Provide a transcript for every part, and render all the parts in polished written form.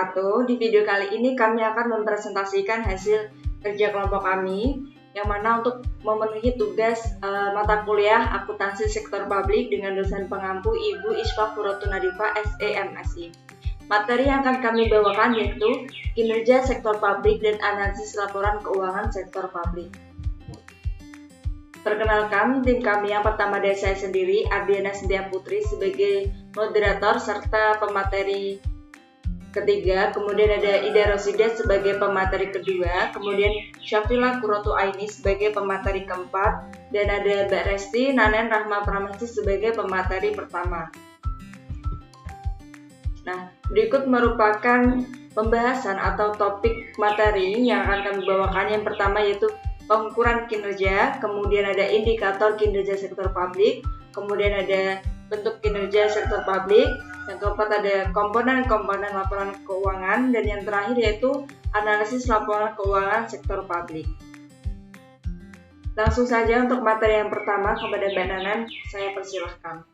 wabarakatuh. Di video kali ini kami akan mempresentasikan hasil kerja kelompok kami yang mana untuk memenuhi tugas mata kuliah akuntansi sektor publik dengan dosen pengampu Ibu Isfa Furotunadifa SEMSI. Materi yang akan kami bawakan yaitu kinerja sektor publik dan analisis laporan keuangan sektor publik. Perkenalkan, tim kami yang pertama dari saya sendiri, Ardiana Sintia Putri sebagai moderator serta pemateri ketiga, kemudian ada Ida Rosida sebagai pemateri kedua, kemudian Syafila Kurotu Aini sebagai pemateri keempat, dan ada Mbak Resti Nanen Rahma Pramesti sebagai pemateri pertama. Nah, berikut merupakan pembahasan atau topik materi yang akan kami bawakan. Yang pertama yaitu pengukuran kinerja, kemudian ada indikator kinerja sektor publik, kemudian ada bentuk kinerja sektor publik, yang keempat ada komponen-komponen laporan keuangan, dan yang terakhir yaitu analisis laporan keuangan sektor publik. Langsung saja untuk materi yang pertama kepada Mbak Nanan, saya persilahkan.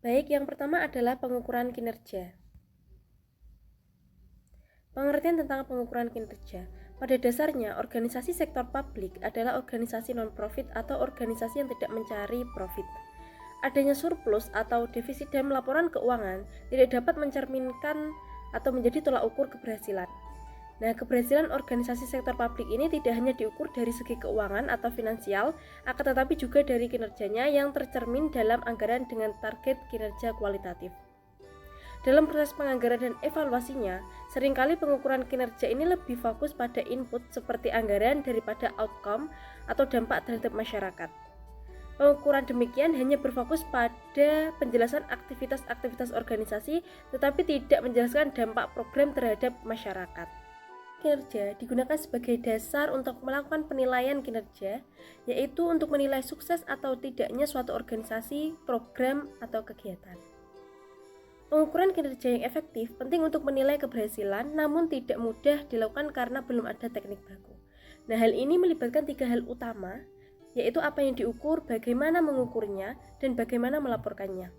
Baik, yang pertama adalah pengukuran kinerja. Pengertian tentang pengukuran kinerja. Pada dasarnya, organisasi sektor publik adalah organisasi non-profit atau organisasi yang tidak mencari profit. Adanya surplus atau defisit dalam laporan keuangan tidak dapat mencerminkan atau menjadi tolak ukur keberhasilan. Nah, keberhasilan organisasi sektor publik ini tidak hanya diukur dari segi keuangan atau finansial, akan tetapi juga dari kinerjanya yang tercermin dalam anggaran dengan target kinerja kualitatif. Dalam proses penganggaran dan evaluasinya, seringkali pengukuran kinerja ini lebih fokus pada input seperti anggaran daripada outcome atau dampak terhadap masyarakat. Pengukuran demikian hanya berfokus pada penjelasan aktivitas-aktivitas organisasi, tetapi tidak menjelaskan dampak program terhadap masyarakat. Kinerja digunakan sebagai dasar untuk melakukan penilaian kinerja, yaitu untuk menilai sukses atau tidaknya suatu organisasi, program, atau kegiatan. Pengukuran kinerja yang efektif penting untuk menilai keberhasilan, namun tidak mudah dilakukan karena belum ada teknik baku. Nah, hal ini melibatkan 3 hal utama, yaitu apa yang diukur, bagaimana mengukurnya, dan bagaimana melaporkannya.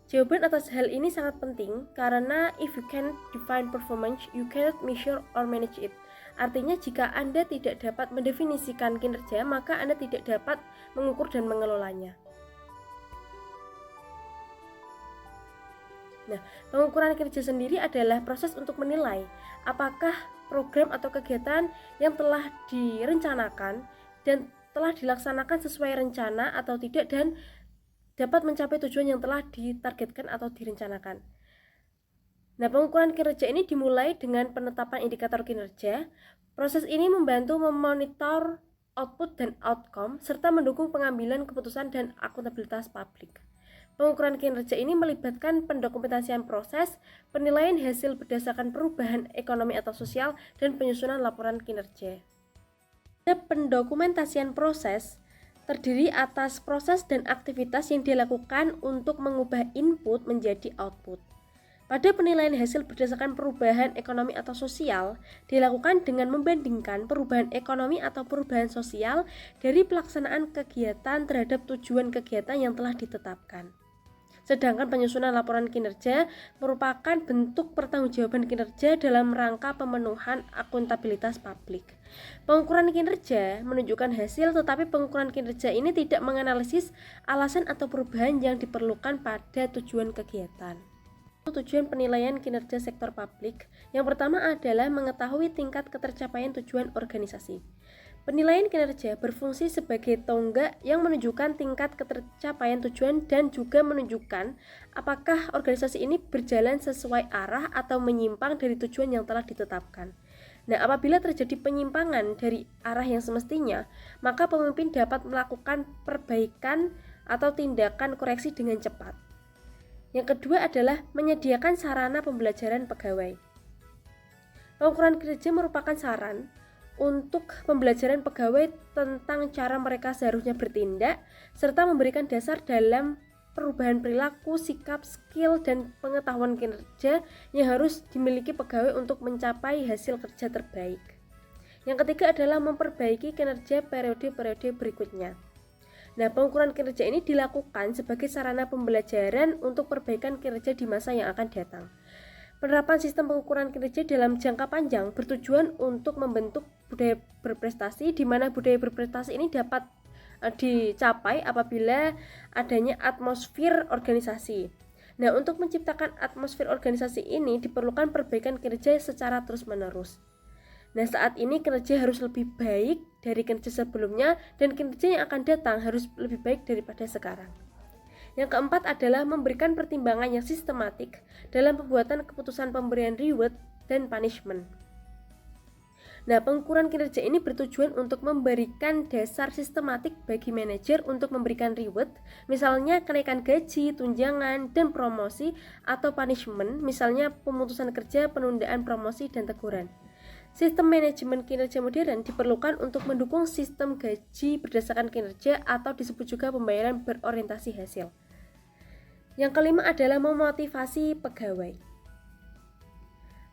Jawaban atas hal ini sangat penting karena if you can't define performance, you cannot measure or manage it. Artinya jika Anda tidak dapat mendefinisikan kinerja, maka Anda tidak dapat mengukur dan mengelolanya. Nah, pengukuran kinerja sendiri adalah proses untuk menilai apakah program atau kegiatan yang telah direncanakan dan telah dilaksanakan sesuai rencana atau tidak dan dapat mencapai tujuan yang telah ditargetkan atau direncanakan. Nah, pengukuran kinerja ini dimulai dengan penetapan indikator kinerja. Proses ini membantu memonitor output dan outcome serta mendukung pengambilan keputusan dan akuntabilitas publik. Pengukuran kinerja ini melibatkan pendokumentasian proses, penilaian hasil berdasarkan perubahan ekonomi atau sosial, dan penyusunan laporan kinerja. Pendokumentasian proses terdiri atas proses dan aktivitas yang dilakukan untuk mengubah input menjadi output. Pada penilaian hasil berdasarkan perubahan ekonomi atau sosial, dilakukan dengan membandingkan perubahan ekonomi atau perubahan sosial dari pelaksanaan kegiatan terhadap tujuan kegiatan yang telah ditetapkan. Sedangkan penyusunan laporan kinerja merupakan bentuk pertanggungjawaban kinerja dalam rangka pemenuhan akuntabilitas publik. Pengukuran kinerja menunjukkan hasil, tetapi pengukuran kinerja ini tidak menganalisis alasan atau perubahan yang diperlukan pada tujuan kegiatan. Tujuan penilaian kinerja sektor publik yang pertama adalah mengetahui tingkat ketercapaian tujuan organisasi. Penilaian kinerja berfungsi sebagai tonggak yang menunjukkan tingkat ketercapaian tujuan dan juga menunjukkan apakah organisasi ini berjalan sesuai arah atau menyimpang dari tujuan yang telah ditetapkan. Nah, apabila terjadi penyimpangan dari arah yang semestinya, maka pemimpin dapat melakukan perbaikan atau tindakan koreksi dengan cepat. Yang kedua adalah menyediakan sarana pembelajaran pegawai. Pengukuran kinerja merupakan saran untuk pembelajaran pegawai tentang cara mereka seharusnya bertindak, serta memberikan dasar dalam perubahan perilaku, sikap, skill, dan pengetahuan kinerja yang harus dimiliki pegawai untuk mencapai hasil kerja terbaik. Yang ketiga adalah memperbaiki kinerja periode-periode berikutnya. Nah, pengukuran kinerja ini dilakukan sebagai sarana pembelajaran untuk perbaikan kinerja di masa yang akan datang. Penerapan sistem pengukuran kinerja dalam jangka panjang bertujuan untuk membentuk budaya berprestasi, di mana budaya berprestasi ini dapat dicapai apabila adanya atmosfer organisasi. Nah, untuk menciptakan atmosfer organisasi ini diperlukan perbaikan kinerja secara terus-menerus. Nah, saat ini kinerja harus lebih baik dari kinerja sebelumnya dan kinerja yang akan datang harus lebih baik daripada sekarang. Yang keempat adalah memberikan pertimbangan yang sistematik dalam pembuatan keputusan pemberian reward dan punishment. Nah, pengukuran kinerja ini bertujuan untuk memberikan dasar sistematik bagi manajer untuk memberikan reward, misalnya kenaikan gaji, tunjangan, dan promosi, atau punishment, misalnya pemutusan kerja, penundaan promosi, dan teguran. Sistem manajemen kinerja modern diperlukan untuk mendukung sistem gaji berdasarkan kinerja atau disebut juga pembayaran berorientasi hasil. Yang kelima adalah memotivasi pegawai.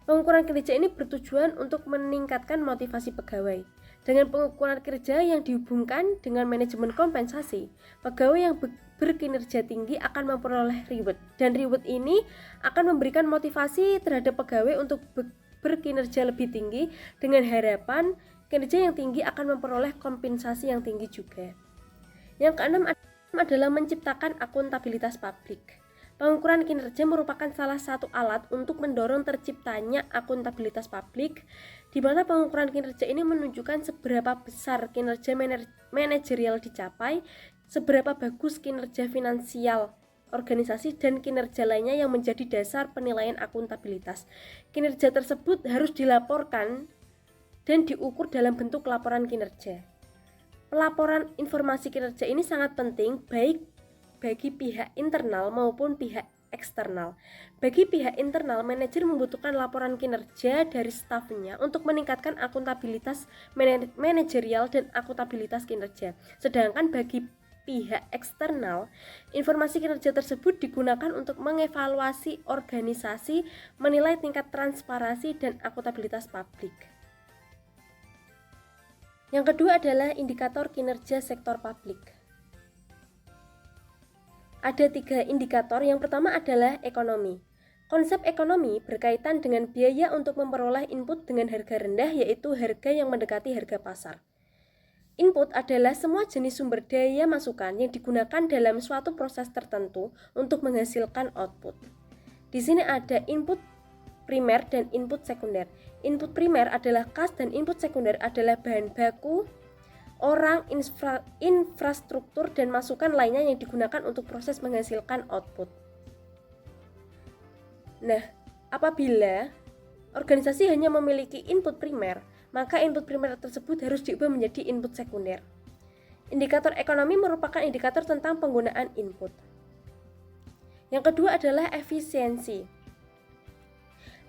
Pengukuran kinerja ini bertujuan untuk meningkatkan motivasi pegawai. Dengan pengukuran kinerja yang dihubungkan dengan manajemen kompensasi, pegawai yang berkinerja tinggi akan memperoleh reward, dan reward ini akan memberikan motivasi terhadap pegawai untuk berkinerja lebih tinggi, dengan harapan kinerja yang tinggi akan memperoleh kompensasi yang tinggi juga. Yang keenam adalah menciptakan akuntabilitas publik. Pengukuran kinerja merupakan salah satu alat untuk mendorong terciptanya akuntabilitas publik, di mana pengukuran kinerja ini menunjukkan seberapa besar kinerja manajerial dicapai, seberapa bagus kinerja finansial organisasi, dan kinerja lainnya yang menjadi dasar penilaian akuntabilitas. Kinerja tersebut harus dilaporkan dan diukur dalam bentuk laporan kinerja. Pelaporan informasi kinerja ini sangat penting baik bagi pihak internal maupun pihak eksternal. Bagi pihak internal, manajer membutuhkan laporan kinerja dari stafnya untuk meningkatkan akuntabilitas manajerial dan akuntabilitas kinerja. Sedangkan bagi pihak eksternal, informasi kinerja tersebut digunakan untuk mengevaluasi organisasi, menilai tingkat transparansi dan akuntabilitas publik. Yang kedua adalah indikator kinerja sektor publik. Ada 3 indikator. Yang pertama adalah ekonomi. Konsep ekonomi berkaitan dengan biaya untuk memperoleh input dengan harga rendah, yaitu harga yang mendekati harga pasar. Input adalah semua jenis sumber daya masukan yang digunakan dalam suatu proses tertentu untuk menghasilkan output. Di sini ada input primer dan input sekunder. Input primer adalah kas dan input sekunder adalah bahan baku, orang, infrastruktur, dan masukan lainnya yang digunakan untuk proses menghasilkan output. Nah, apabila organisasi hanya memiliki input primer, maka input primer tersebut harus diubah menjadi input sekunder. Indikator ekonomi merupakan indikator tentang penggunaan input. Yang kedua adalah efisiensi.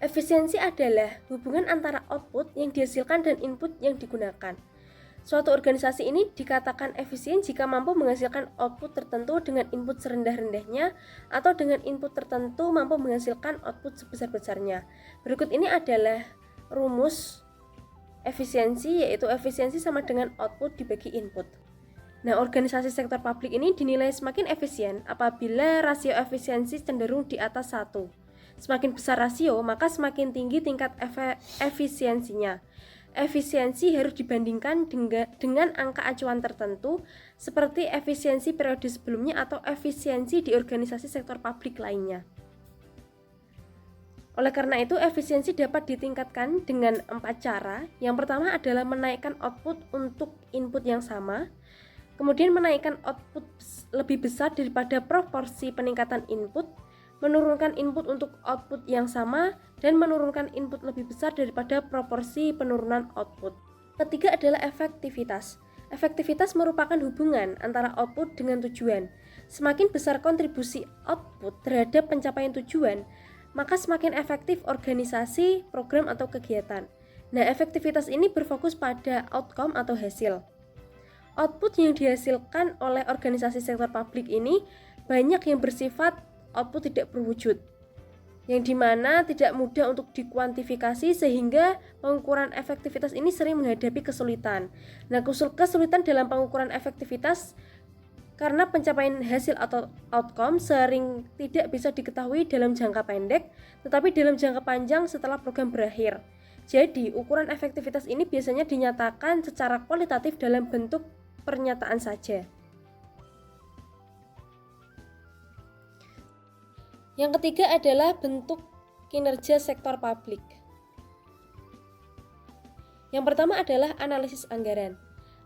Efisiensi adalah hubungan antara output yang dihasilkan dan input yang digunakan. Suatu organisasi ini dikatakan efisien jika mampu menghasilkan output tertentu dengan input serendah-rendahnya atau dengan input tertentu mampu menghasilkan output sebesar-besarnya. Berikut ini adalah rumus efisiensi, yaitu efisiensi sama dengan output dibagi input. Nah, organisasi sektor publik ini dinilai semakin efisien apabila rasio efisiensi cenderung di atas 1. Semakin besar rasio, maka semakin tinggi tingkat efisiensinya. Efisiensi harus dibandingkan dengan angka acuan tertentu seperti efisiensi periode sebelumnya atau efisiensi di organisasi sektor publik lainnya. Oleh karena itu, efisiensi dapat ditingkatkan dengan 4 cara. Yang pertama adalah menaikkan output untuk input yang sama, kemudian menaikkan output lebih besar daripada proporsi peningkatan input, menurunkan input untuk output yang sama, dan menurunkan input lebih besar daripada proporsi penurunan output. Ketiga adalah efektivitas. Efektivitas merupakan hubungan antara output dengan tujuan. Semakin besar kontribusi output terhadap pencapaian tujuan, maka semakin efektif organisasi, program, atau kegiatan. Nah, efektivitas ini berfokus pada outcome atau hasil. Output yang dihasilkan oleh organisasi sektor publik ini banyak yang bersifat output tidak berwujud, yang dimana tidak mudah untuk dikuantifikasi sehingga pengukuran efektivitas ini sering menghadapi kesulitan. Nah, kesulitan dalam pengukuran efektivitas karena pencapaian hasil atau outcome sering tidak bisa diketahui dalam jangka pendek, tetapi dalam jangka panjang setelah program berakhir. Jadi, ukuran efektivitas ini biasanya dinyatakan secara kualitatif dalam bentuk pernyataan saja. Yang ketiga adalah bentuk kinerja sektor publik. Yang pertama adalah analisis anggaran.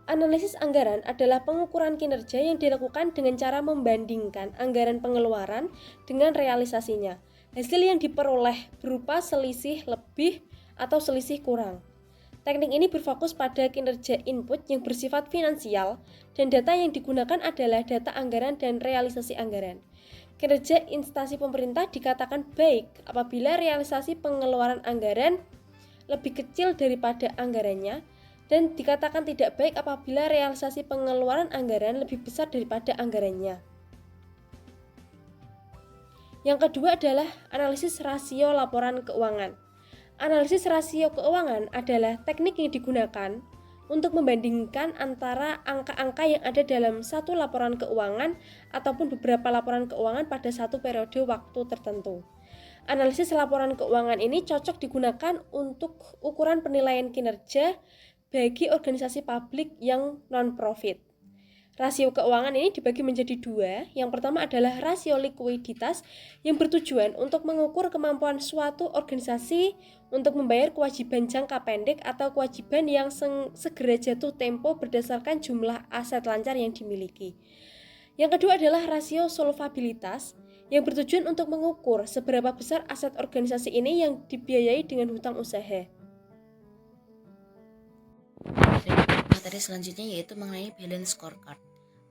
Analisis anggaran adalah pengukuran kinerja yang dilakukan dengan cara membandingkan anggaran pengeluaran dengan realisasinya. Hasil yang diperoleh berupa selisih lebih atau selisih kurang. Teknik ini berfokus pada kinerja input yang bersifat finansial dan data yang digunakan adalah data anggaran dan realisasi anggaran. Kinerja instansi pemerintah dikatakan baik apabila realisasi pengeluaran anggaran lebih kecil daripada anggarannya, dan dikatakan tidak baik apabila realisasi pengeluaran anggaran lebih besar daripada anggarannya. Yang kedua adalah analisis rasio laporan keuangan. Analisis rasio keuangan adalah teknik yang digunakan untuk membandingkan antara angka-angka yang ada dalam satu laporan keuangan ataupun beberapa laporan keuangan pada satu periode waktu tertentu. Analisis laporan keuangan ini cocok digunakan untuk ukuran penilaian kinerja bagi organisasi publik yang non-profit. Rasio keuangan ini dibagi menjadi dua. Yang pertama adalah rasio likuiditas yang bertujuan untuk mengukur kemampuan suatu organisasi untuk membayar kewajiban jangka pendek atau kewajiban yang segera jatuh tempo berdasarkan jumlah aset lancar yang dimiliki. Yang kedua adalah rasio solvabilitas yang bertujuan untuk mengukur seberapa besar aset organisasi ini yang dibiayai dengan hutang usaha. Materi selanjutnya yaitu mengenai balance scorecard,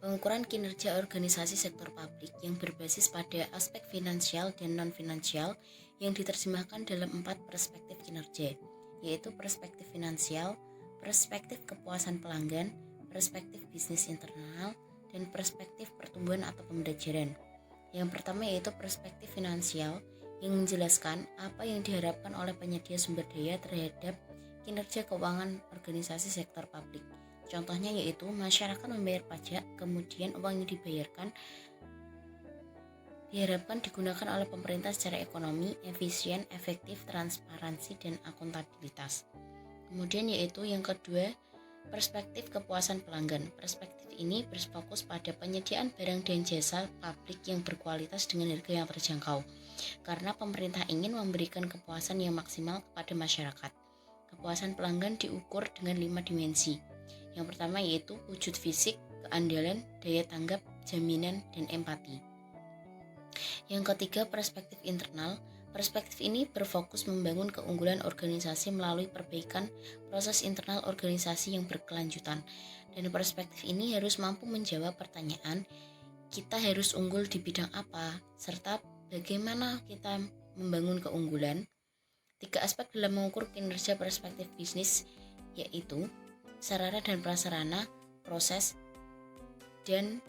pengukuran kinerja organisasi sektor publik yang berbasis pada aspek finansial dan non-finansial yang diterjemahkan dalam 4 perspektif kinerja, yaitu perspektif finansial, perspektif kepuasan pelanggan, perspektif bisnis internal, dan perspektif pertumbuhan atau pembelajaran. Yang pertama yaitu perspektif finansial yang menjelaskan apa yang diharapkan oleh penyedia sumber daya terhadap kinerja keuangan organisasi sektor publik. Contohnya yaitu masyarakat membayar pajak, kemudian uang yang dibayarkan diharapkan digunakan oleh pemerintah secara ekonomi, efisien, efektif, transparansi, dan akuntabilitas. Kemudian yaitu yang kedua, perspektif kepuasan pelanggan. Perspektif ini berfokus pada penyediaan barang dan jasa publik yang berkualitas dengan harga yang terjangkau, karena pemerintah ingin memberikan kepuasan yang maksimal kepada masyarakat. Kepuasan pelanggan diukur dengan 5 dimensi. Yang pertama yaitu wujud fisik, keandalan, daya tanggap, jaminan, dan empati. Yang ketiga, perspektif internal. Perspektif ini berfokus membangun keunggulan organisasi melalui perbaikan proses internal organisasi yang berkelanjutan. Dan perspektif ini harus mampu menjawab pertanyaan, kita harus unggul di bidang apa, serta bagaimana kita membangun keunggulan. 3 aspek dalam mengukur kinerja perspektif bisnis yaitu sarana dan prasarana, proses, dan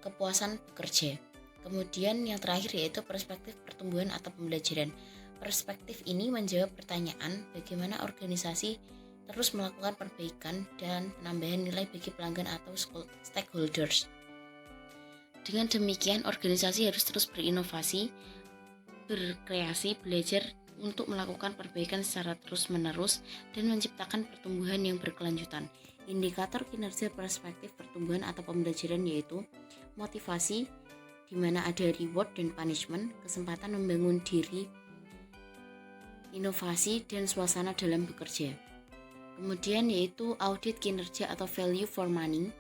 kepuasan bekerja. Kemudian yang terakhir yaitu perspektif pertumbuhan atau pembelajaran. Perspektif ini menjawab pertanyaan bagaimana organisasi terus melakukan perbaikan dan penambahan nilai bagi pelanggan atau stakeholders. Dengan demikian, organisasi harus terus berinovasi, berkreasi, belajar untuk melakukan perbaikan secara terus-menerus dan menciptakan pertumbuhan yang berkelanjutan. Indikator kinerja perspektif pertumbuhan atau pembelajaran yaitu motivasi, di mana ada reward dan punishment, kesempatan membangun diri, inovasi, dan suasana dalam bekerja. Kemudian yaitu audit kinerja atau value for money.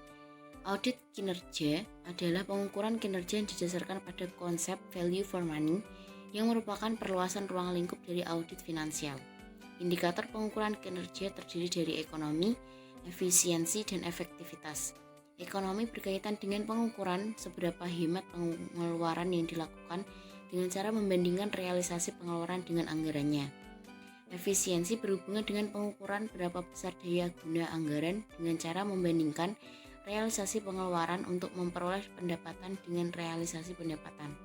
Audit kinerja adalah pengukuran kinerja yang didasarkan pada konsep value for money yang merupakan perluasan ruang lingkup dari audit finansial. Indikator pengukuran kinerja terdiri dari ekonomi, efisiensi, dan efektivitas. Ekonomi berkaitan dengan pengukuran seberapa hemat pengeluaran yang dilakukan dengan cara membandingkan realisasi pengeluaran dengan anggarannya. Efisiensi berhubungan dengan pengukuran berapa besar daya guna anggaran dengan cara membandingkan realisasi pengeluaran untuk memperoleh pendapatan dengan realisasi pendapatan.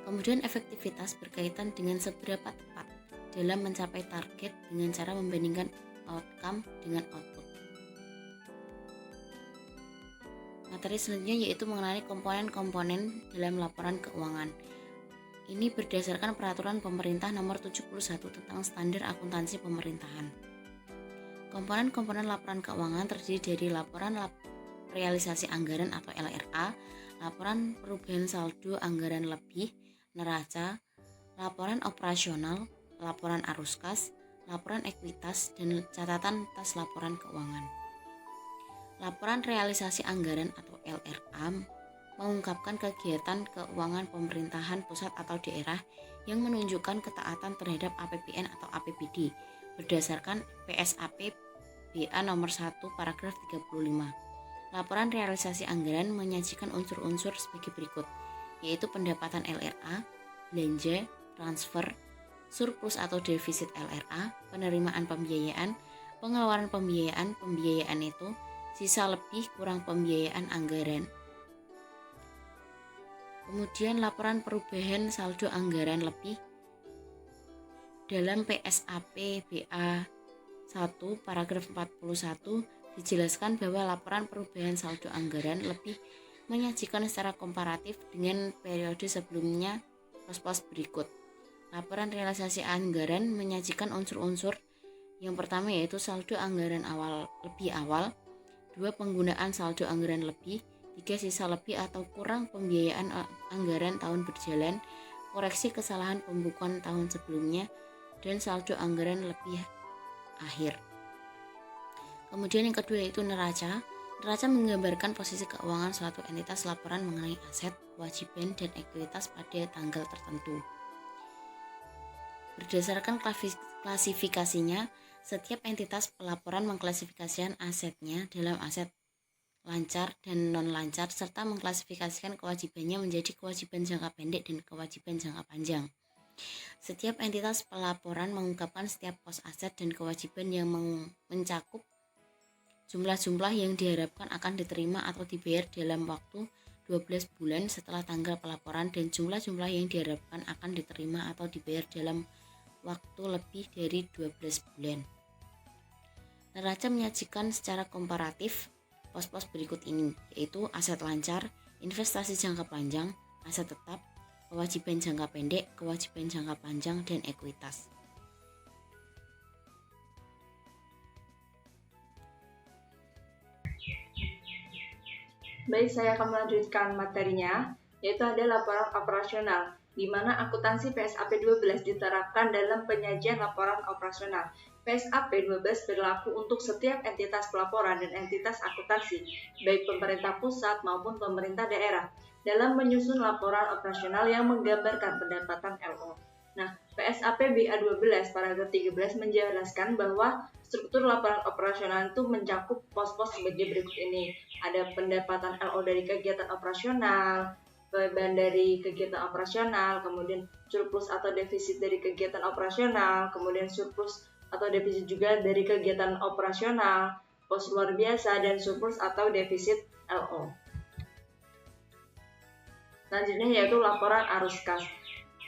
Kemudian efektivitas berkaitan dengan seberapa tepat dalam mencapai target dengan cara membandingkan outcome dengan output. Materi selanjutnya yaitu mengenai komponen-komponen dalam laporan keuangan. Ini berdasarkan peraturan pemerintah nomor 71 tentang standar akuntansi pemerintahan. Komponen-komponen laporan keuangan terdiri dari laporan realisasi anggaran atau LRA, laporan perubahan saldo anggaran lebih, neraca, laporan operasional, laporan arus kas, laporan ekuitas, dan catatan atas laporan keuangan. Laporan realisasi anggaran atau LRA mengungkapkan kegiatan keuangan pemerintahan pusat atau daerah yang menunjukkan ketaatan terhadap APBN atau APBD berdasarkan PSAP BA nomor 1 paragraf 35. Laporan realisasi anggaran menyajikan unsur-unsur sebagai berikut, yaitu pendapatan LRA, belanja, transfer, surplus atau defisit LRA, penerimaan pembiayaan, pengeluaran pembiayaan, pembiayaan itu, sisa lebih kurang pembiayaan anggaran. Kemudian laporan perubahan saldo anggaran lebih dalam PSAP BA 1 paragraf 41 dijelaskan bahwa laporan perubahan saldo anggaran lebih menyajikan secara komparatif dengan periode sebelumnya pos-pos berikut. Laporan realisasi anggaran menyajikan unsur-unsur yang pertama yaitu saldo anggaran lebih awal, 2 penggunaan saldo anggaran lebih, 3 sisa lebih atau kurang pembiayaan anggaran tahun berjalan, koreksi kesalahan pembukuan tahun sebelumnya, dan saldo anggaran lebih akhir. Kemudian yang kedua yaitu neraca. Neraca menggambarkan posisi keuangan suatu entitas laporan mengenai aset, kewajiban, dan ekuitas pada tanggal tertentu. Berdasarkan klasifikasinya, setiap entitas pelaporan mengklasifikasikan asetnya dalam aset lancar dan non-lancar serta mengklasifikasikan kewajibannya menjadi kewajiban jangka pendek dan kewajiban jangka panjang. Setiap entitas pelaporan mengungkapkan setiap pos aset dan kewajiban yang mencakup jumlah-jumlah yang diharapkan akan diterima atau dibayar dalam waktu 12 bulan setelah tanggal pelaporan dan jumlah-jumlah yang diharapkan akan diterima atau dibayar dalam waktu lebih dari 12 bulan. Neraca menyajikan secara komparatif pos-pos berikut ini, yaitu aset lancar, investasi jangka panjang, aset tetap, kewajiban jangka pendek, kewajiban jangka panjang, dan ekuitas. Baik, saya akan melanjutkan materinya, yaitu ada laporan operasional, di mana akuntansi PSAP 12 diterapkan dalam penyajian laporan operasional. PSAP 12 berlaku untuk setiap entitas pelaporan dan entitas akuntansi, baik pemerintah pusat maupun pemerintah daerah, dalam menyusun laporan operasional yang menggambarkan pendapatan LO. Nah, PSAP BA 12 paragraf 13 menjelaskan bahwa struktur laporan operasional itu mencakup pos-pos sebagai berikut ini. Ada pendapatan LO dari kegiatan operasional, beban dari kegiatan operasional, kemudian surplus atau defisit dari kegiatan operasional, kemudian surplus atau defisit juga dari kegiatan operasional, pos luar biasa, dan surplus atau defisit LO. Selanjutnya yaitu laporan arus kas.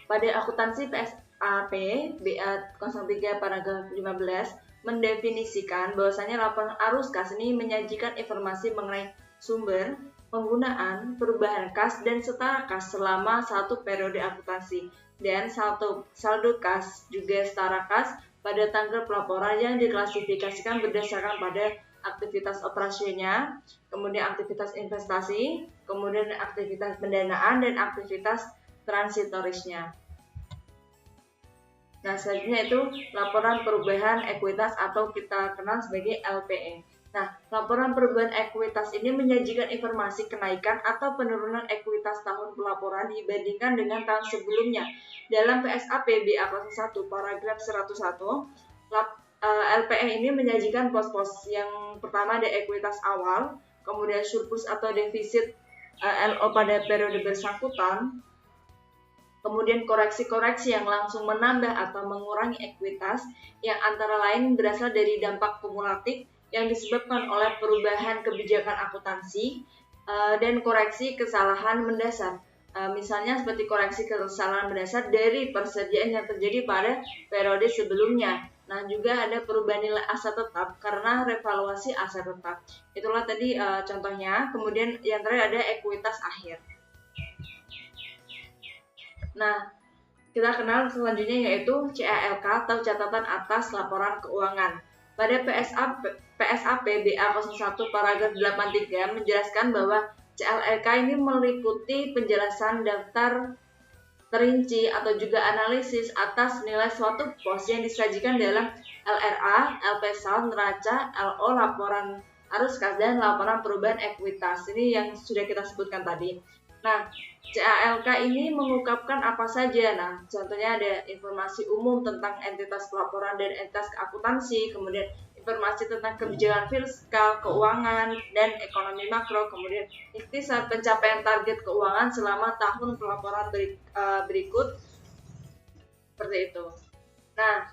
Pada akuntansi PSAP BA 03 paragraf 15 mendefinisikan bahwasanya laporan arus kas ini menyajikan informasi mengenai sumber, penggunaan, perubahan kas, dan setara kas selama satu periode akuntansi, dan saldo kas juga setara kas pada tanggal pelaporan yang diklasifikasikan berdasarkan pada aktivitas operasinya, kemudian aktivitas investasi, kemudian aktivitas pendanaan, dan aktivitas transitorisnya. Nah, selanjutnya itu laporan perubahan ekuitas atau kita kenal sebagai LPE. Nah, laporan perubahan ekuitas ini menyajikan informasi kenaikan atau penurunan ekuitas tahun pelaporan dibandingkan dengan tahun sebelumnya. Dalam PSAP BA 01 paragraf 101, LPE ini menyajikan pos-pos yang pertama ada ekuitas awal, kemudian surplus atau defisit LO pada periode bersangkutan, kemudian koreksi-koreksi yang langsung menambah atau mengurangi ekuitas yang antara lain berasal dari dampak kumulatif yang disebabkan oleh perubahan kebijakan akuntansi dan koreksi kesalahan mendasar. Misalnya seperti koreksi kesalahan mendasar dari persediaan yang terjadi pada periode sebelumnya. Nah, juga ada perubahan nilai aset tetap karena revaluasi aset tetap. Itulah tadi contohnya. Kemudian yang terakhir ada ekuitas akhir. Nah, kita kenal selanjutnya yaitu CALK atau catatan atas laporan keuangan. Pada PSAP BA01 paragraf 83 menjelaskan bahwa CALK ini meliputi penjelasan daftar terinci atau juga analisis atas nilai suatu pos yang disajikan dalam LRA, LPSAL, neraca, LO, laporan arus kas, dan laporan perubahan ekuitas. Ini yang sudah kita sebutkan tadi. Nah, CALK ini mengungkapkan apa saja? Nah, contohnya ada informasi umum tentang entitas pelaporan dan entitas akuntansi, kemudian informasi tentang kebijakan fiskal, keuangan, dan ekonomi makro, kemudian ikhtisar pencapaian target keuangan selama tahun pelaporan berikut, seperti itu. Nah,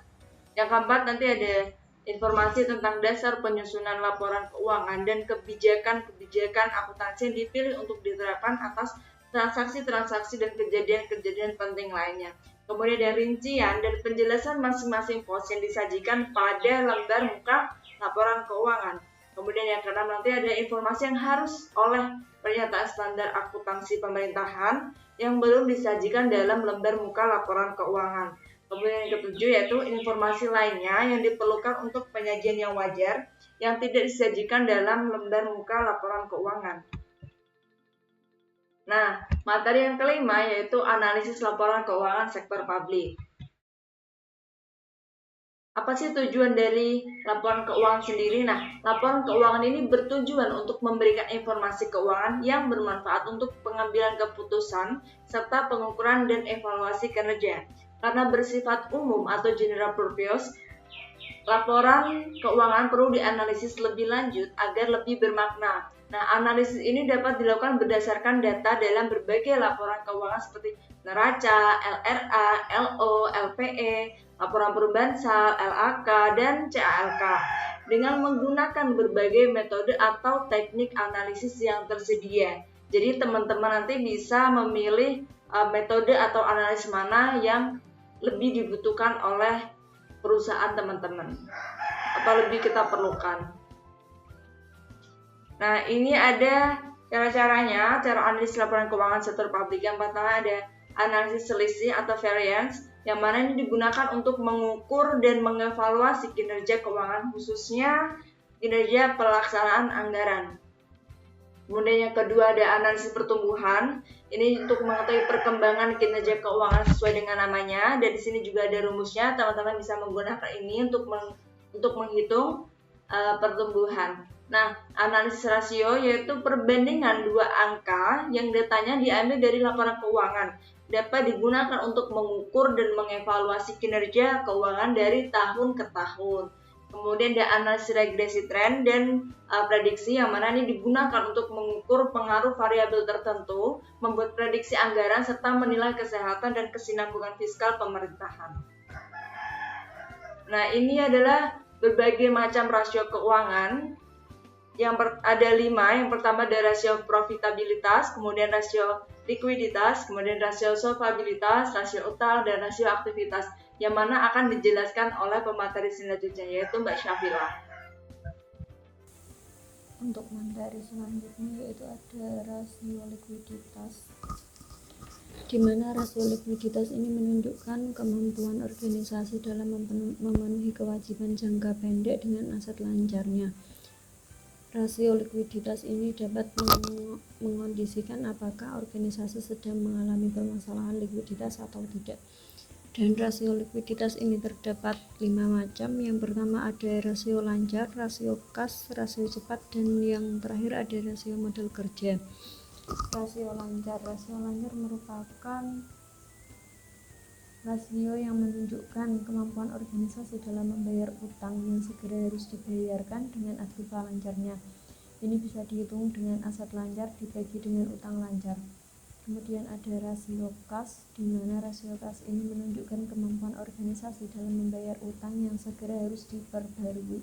yang keempat nanti ada informasi tentang dasar penyusunan laporan keuangan dan kebijakan akuntansi yang dipilih untuk diterapkan atas transaksi-transaksi dan kejadian-kejadian penting lainnya. Kemudian ada rincian dan penjelasan masing-masing pos yang disajikan pada lembar muka laporan keuangan. Kemudian yang keenam nanti ada informasi yang harus oleh pernyataan standar akuntansi pemerintahan yang belum disajikan dalam lembar muka laporan keuangan. Kemudian yang ketujuh yaitu informasi lainnya yang diperlukan untuk penyajian yang wajar yang tidak disajikan dalam lembar muka laporan keuangan. Nah, materi yang kelima yaitu analisis laporan keuangan sektor publik. Apa sih tujuan dari laporan keuangan sendiri? Nah, laporan keuangan ini bertujuan untuk memberikan informasi keuangan yang bermanfaat untuk pengambilan keputusan serta pengukuran dan evaluasi kinerja. Karena bersifat umum atau general purpose, laporan keuangan perlu dianalisis lebih lanjut agar lebih bermakna. Nah, analisis ini dapat dilakukan berdasarkan data dalam berbagai laporan keuangan seperti neraca, LRA, LO, LPE, laporan perubahan SAL, LAK, dan CALK dengan menggunakan berbagai metode atau teknik analisis yang tersedia. Jadi teman-teman nanti bisa memilih metode atau analisis mana yang lebih dibutuhkan oleh perusahaan teman-teman atau lebih kita perlukan. Nah, ini ada cara-caranya, cara analisis laporan keuangan sektor publik. Yang pertama ada analisis selisih atau variance, yang mana ini digunakan untuk mengukur dan mengevaluasi kinerja keuangan, khususnya kinerja pelaksanaan anggaran. Kemudian yang kedua ada analisis pertumbuhan. Ini untuk mengetahui perkembangan kinerja keuangan sesuai dengan namanya. Dan di sini juga ada rumusnya. Teman-teman bisa menggunakan ini untuk menghitung pertumbuhan. Nah, analisis rasio yaitu perbandingan dua angka yang datanya diambil dari laporan keuangan. Dapat digunakan untuk mengukur dan mengevaluasi kinerja keuangan dari tahun ke tahun. Kemudian ada analisis regresi tren dan prediksi, yang mana ini digunakan untuk mengukur pengaruh variabel tertentu, membuat prediksi anggaran, serta menilai kesehatan dan kesinambungan fiskal pemerintahan. Nah, ini adalah berbagai macam rasio keuangan. Ada 5. Yang pertama ada rasio profitabilitas, kemudian rasio likuiditas, kemudian rasio solvabilitas, rasio utang, dan rasio aktivitas, yang mana akan dijelaskan oleh pemateri selanjutnya, yaitu Mbak Syafila. Untuk materi selanjutnya yaitu ada rasio likuiditas, di mana rasio likuiditas ini menunjukkan kemampuan organisasi dalam memenuhi kewajiban jangka pendek dengan aset lancarnya. Rasio likuiditas ini dapat mengondisikan apakah organisasi sedang mengalami permasalahan likuiditas atau tidak. Dan rasio likuiditas ini terdapat 5 macam. Yang pertama ada rasio lancar, rasio kas, rasio cepat, dan yang terakhir ada rasio modal kerja. Rasio lancar merupakan rasio yang menunjukkan kemampuan organisasi dalam membayar utang yang segera harus dibayarkan dengan aktiva lancarnya. Ini bisa dihitung dengan aset lancar dibagi dengan utang lancar. Kemudian ada rasio kas, di mana rasio kas ini menunjukkan kemampuan organisasi dalam membayar utang yang segera harus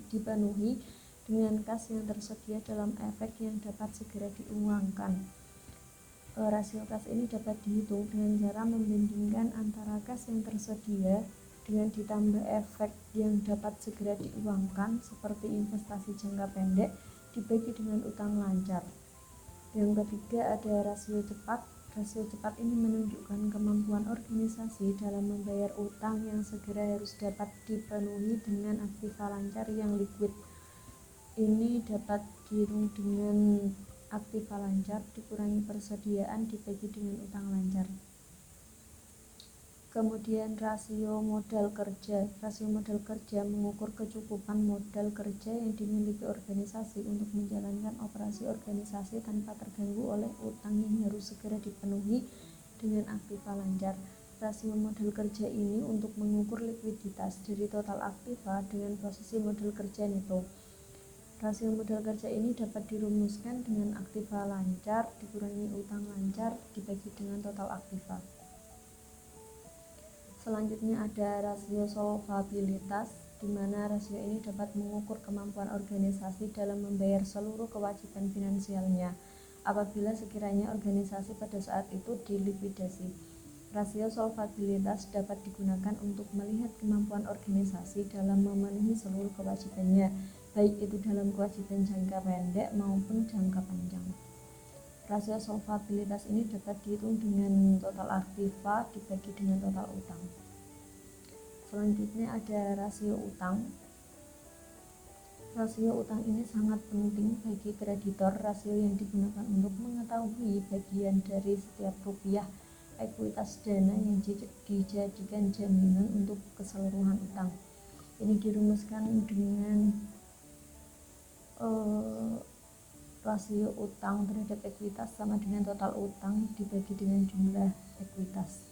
dipenuhi dengan kas yang tersedia dalam efek yang dapat segera diuangkan. Rasio kas ini dapat dihitung dengan cara membandingkan antara kas yang tersedia dengan ditambah efek yang dapat segera diuangkan seperti investasi jangka pendek dibagi dengan utang lancar. Yang ketiga ada rasio cepat. Rasio cepat ini menunjukkan kemampuan organisasi dalam membayar utang yang segera harus dapat dipenuhi dengan aktiva lancar yang liquid. Ini dapat dihitung dengan aktiva lancar dikurangi persediaan dibagi dengan utang lancar. Kemudian rasio modal kerja. Rasio modal kerja mengukur kecukupan modal kerja yang dimiliki organisasi untuk menjalankan operasi organisasi tanpa terganggu oleh utang yang harus segera dipenuhi dengan aktiva lancar. Rasio modal kerja ini untuk mengukur likuiditas dari total aktiva dengan posisi modal kerja neto. Rasio modal kerja ini dapat dirumuskan dengan aktiva lancar dikurangi utang lancar dibagi dengan total aktiva. Selanjutnya ada rasio solvabilitas, di mana rasio ini dapat mengukur kemampuan organisasi dalam membayar seluruh kewajiban finansialnya apabila sekiranya organisasi pada saat itu dilikuidasi. Rasio solvabilitas dapat digunakan untuk melihat kemampuan organisasi dalam memenuhi seluruh kewajibannya, baik itu dalam kewajiban jangka pendek maupun jangka panjang. Rasio solvabilitas ini dapat dihitung dengan total aktiva dibagi dengan total utang. Selanjutnya ada rasio utang. Rasio utang ini sangat penting bagi kreditor. Rasio yang digunakan untuk mengetahui bagian dari setiap rupiah ekuitas dana yang dijadikan jaminan untuk keseluruhan utang. Ini dirumuskan dengan rasio utang terhadap ekuitas sama dengan total utang dibagi dengan jumlah ekuitas.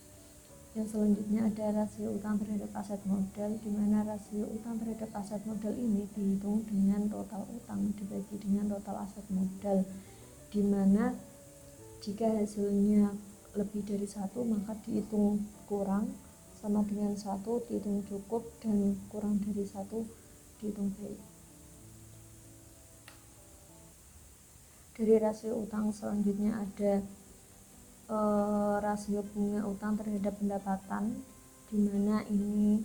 Yang selanjutnya ada rasio utang terhadap aset modal, di mana rasio utang terhadap aset modal ini dihitung dengan total utang dibagi dengan total aset modal, di mana jika hasilnya lebih dari 1 maka dihitung kurang, sama dengan 1 dihitung cukup, dan kurang dari 1 dihitung baik. Dari rasio utang selanjutnya ada rasio bunga utang terhadap pendapatan, di mana ini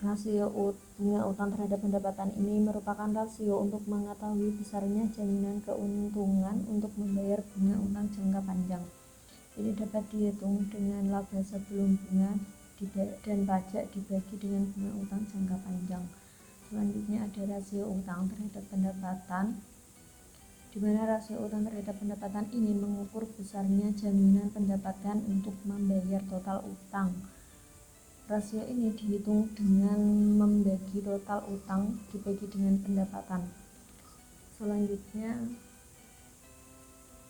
rasio bunga utang terhadap pendapatan ini merupakan rasio untuk mengetahui besarnya jaminan keuntungan untuk membayar bunga utang jangka panjang. Ini dapat dihitung dengan laba sebelum bunga dan pajak dibagi dengan bunga utang jangka panjang. Selanjutnya ada rasio utang terhadap pendapatan, di mana rasio utang terhadap pendapatan ini mengukur besarnya jaminan pendapatan untuk membayar total utang. Rasio ini dihitung dengan membagi total utang dibagi dengan pendapatan. Selanjutnya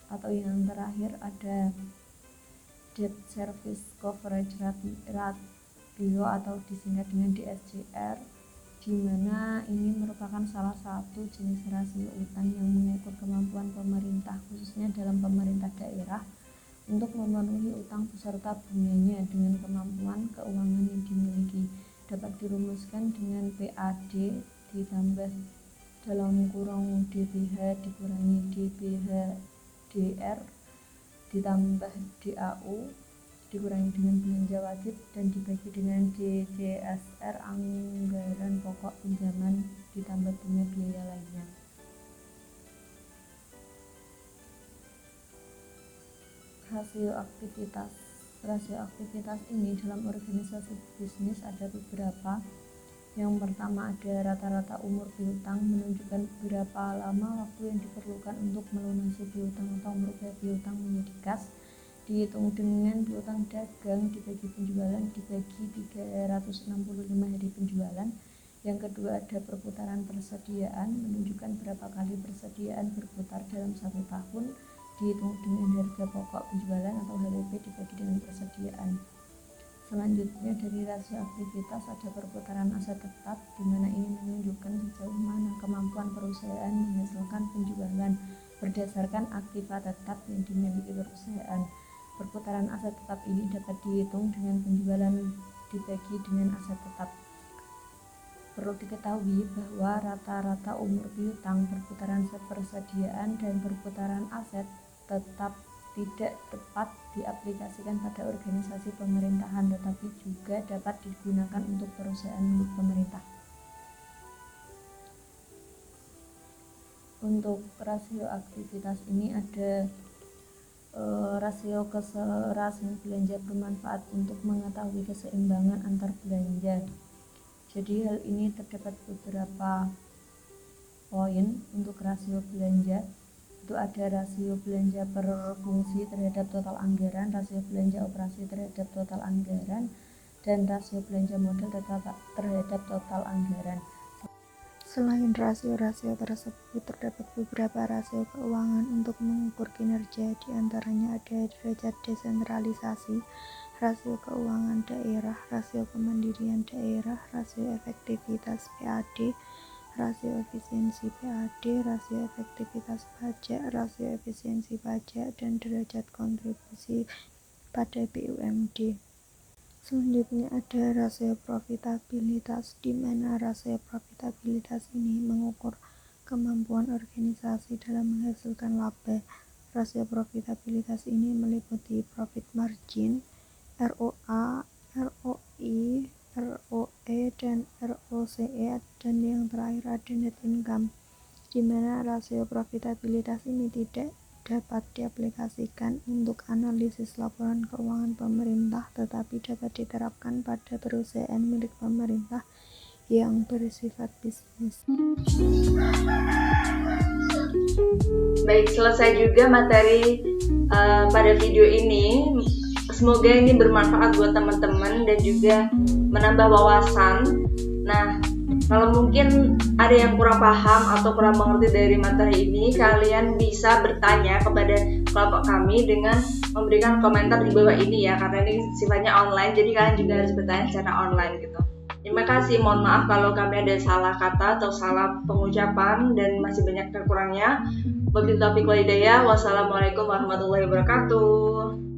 atau yang terakhir ada debt service coverage ratio atau disingkat dengan DSCR, di mana ini merupakan salah satu jenis rasio utang yang mengukur kemampuan pemerintah, khususnya dalam pemerintah daerah, untuk memenuhi utang beserta bunganya dengan kemampuan keuangan yang dimiliki. Dapat dirumuskan dengan PAD ditambah dalam kurung DBH dikurangi DBH-DR ditambah DAU dikurangi dengan belanja wajib dan dibagi dengan DCSR anggaran pokok pinjaman ditambah bunga biaya lainnya. Rasio aktivitas. Rasio aktivitas ini dalam organisasi bisnis ada beberapa. Yang pertama ada rata-rata umur piutang, menunjukkan berapa lama waktu yang diperlukan untuk melunasi piutang atau merubah piutang menjadi kas. Dihitung dengan piutang dagang dibagi penjualan dibagi 365 hari penjualan. Yang kedua ada perputaran persediaan, menunjukkan berapa kali persediaan berputar dalam 1 tahun, dihitung dengan harga pokok penjualan atau HPP dibagi dengan persediaan. Selanjutnya dari rasio aktivitas ada perputaran aset tetap, di mana ini menunjukkan sejauh mana kemampuan perusahaan menghasilkan penjualan berdasarkan aktiva tetap yang dimiliki perusahaan. Perputaran aset tetap ini dapat dihitung dengan penjualan dibagi dengan aset tetap. Perlu diketahui bahwa rata-rata umur piutang, perputaran persediaan, dan perputaran aset tetap tidak tepat diaplikasikan pada organisasi pemerintahan, tetapi juga dapat digunakan untuk perusahaan milik pemerintah. Untuk rasio aktivitas ini ada rasio keserasian belanja bermanfaat untuk mengetahui keseimbangan antar belanja. Jadi hal ini terdapat beberapa poin untuk rasio belanja. Itu ada rasio belanja per fungsi terhadap total anggaran, rasio belanja operasi terhadap total anggaran, dan rasio belanja modal terhadap total anggaran. Selain rasio-rasio tersebut, terdapat beberapa rasio keuangan untuk mengukur kinerja. Di antaranya ada derajat desentralisasi, rasio keuangan daerah, rasio kemandirian daerah, rasio efektivitas PAD, rasio efisiensi PAD, rasio efektivitas pajak, rasio efisiensi pajak, dan derajat kontribusi pada BUMD. Selanjutnya ada rasio profitabilitas, di mana rasio profitabilitas ini mengukur kemampuan organisasi dalam menghasilkan laba. Rasio profitabilitas ini meliputi profit margin, ROA, ROI, ROE, dan ROCE, dan yang terakhir ada net income, di mana rasio profitabilitas ini tidak dapat diaplikasikan untuk analisis laporan keuangan pemerintah, tetapi dapat diterapkan pada perusahaan milik pemerintah yang bersifat bisnis. Baik, selesai juga materi pada video ini. Semoga ini bermanfaat buat teman-teman dan juga menambah wawasan. Nah, kalau mungkin ada yang kurang paham atau kurang mengerti dari materi ini, kalian bisa bertanya kepada kelompok kami dengan memberikan komentar di bawah ini ya, karena ini sifatnya online, jadi kalian juga harus bertanya secara online gitu. Terima kasih, mohon maaf kalau kami ada salah kata atau salah pengucapan dan masih banyak kekurangnya. Wabillahi taufiq wal hidayah. Wassalamualaikum warahmatullahi wabarakatuh.